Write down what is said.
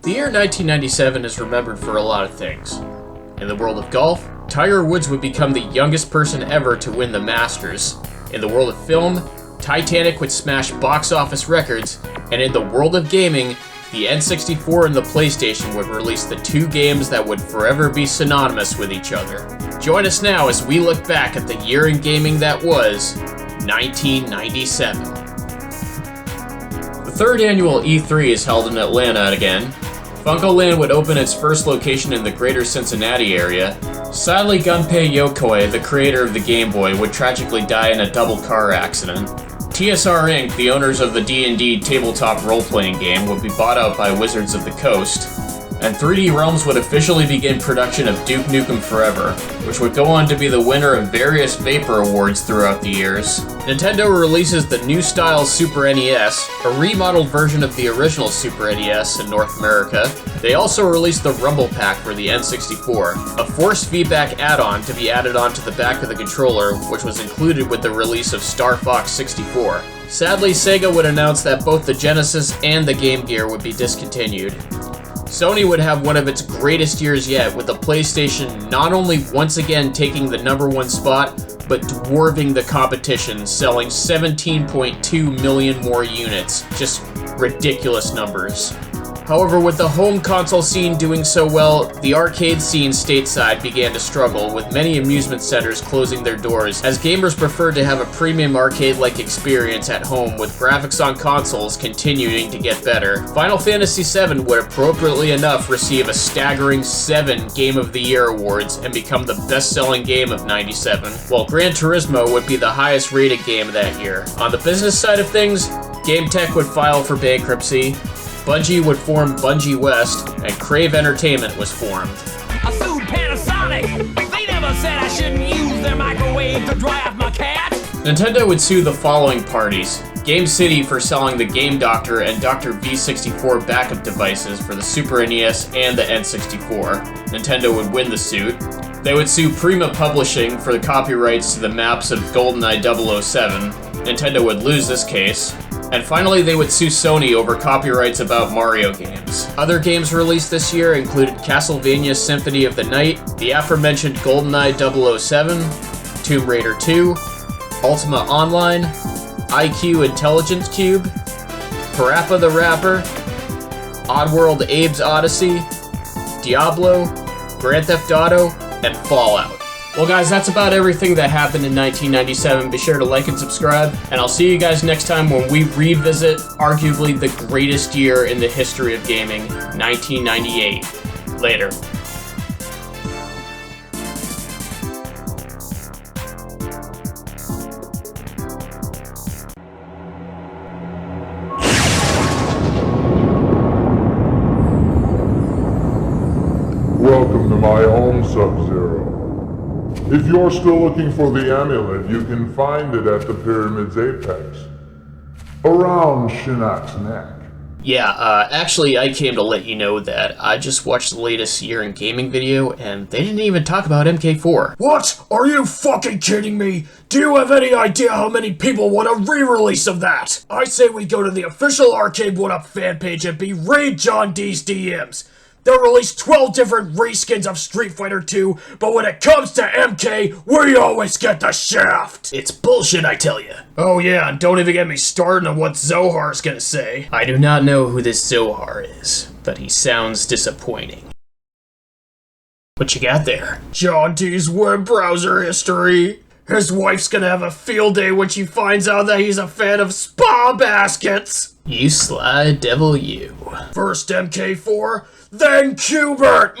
The year 1997 is remembered for a lot of things. In the world of golf, Tiger Woods would become the youngest person ever to win the Masters. In the world of film, Titanic would smash box office records, and in the world of gaming, the N64 and the PlayStation would release the two games that would forever be synonymous with each other. Join us now as we look back at the year in gaming that was 1997. The third annual E3 is held in Atlanta again. FuncoLand would open its first location in the greater Cincinnati area. Sadly, Gunpei Yokoi, the creator of the Game Boy, would tragically die in a double car accident. TSR Inc., the owners of the D&D tabletop role-playing game, would be bought out by Wizards of the Coast. And 3D Realms would officially begin production of Duke Nukem Forever, which would go on to be the winner of various Vapor Awards throughout the years. Nintendo releases the new style Super NES, a remodeled version of the original Super NES in North America. They also released the Rumble Pack for the N64, a force feedback add-on to be added onto the back of the controller, which was included with the release of Star Fox 64. Sadly, Sega would announce that both the Genesis and the Game Gear would be discontinued. Sony would have one of its greatest years yet, with the PlayStation not only once again taking the #1 spot, but dwarfing the competition, selling 17.2 million more units. Just ridiculous numbers. However, with the home console scene doing so well, the arcade scene stateside began to struggle, with many amusement centers closing their doors, as gamers preferred to have a premium arcade-like experience at home, with graphics on consoles continuing to get better. Final Fantasy VII would appropriately enough receive a staggering 7 Game of the Year awards and become the best-selling game of '97, while Gran Turismo would be the highest-rated game that year. On the business side of things, GameTech would file for bankruptcy, Bungie would form Bungie West, and Crave Entertainment was formed. I sued Panasonic. They never said I shouldn't use their microwave to dry off my cat. Nintendo would sue the following parties: Game City for selling the Game Doctor and Dr. V64 backup devices for the Super NES and the N64. Nintendo would win the suit. They would sue Prima Publishing for the copyrights to the maps of Goldeneye 007. Nintendo would lose this case. And finally, they would sue Sony over copyrights about Mario games. Other games released this year included Castlevania Symphony of the Night, the aforementioned GoldenEye 007, Tomb Raider 2, Ultima Online, IQ Intelligence Cube, Parappa the Rapper, Oddworld Abe's Odyssey, Diablo, Grand Theft Auto, and Fallout. Well guys, that's about everything that happened in 1997. Be sure to like and subscribe, and I'll see you guys next time when we revisit arguably the greatest year in the history of gaming, 1998. Later. Welcome to my home, Sub-Zero. If you're still looking for the amulet, you can find it at the pyramid's apex, around Shinnok's neck. Yeah, actually, I came to let you know that I just watched the latest Year in Gaming video, and they didn't even talk about MK4. What? Are you fucking kidding me? Do you have any idea how many people want a re-release of that? I say we go to the official Arcade 1UP fan page and read John D's DMs. They'll release 12 different reskins of Street Fighter 2, but when it comes to MK, we always get the shaft! It's bullshit, I tell you. Oh yeah, and don't even get me started on what Zohar's gonna say. I do not know who this Zohar is, but he sounds disappointing. What you got there? John D's web browser history. His wife's gonna have a field day when she finds out that he's a fan of spa baskets. You sly devil, you. First MK4, then Qbert!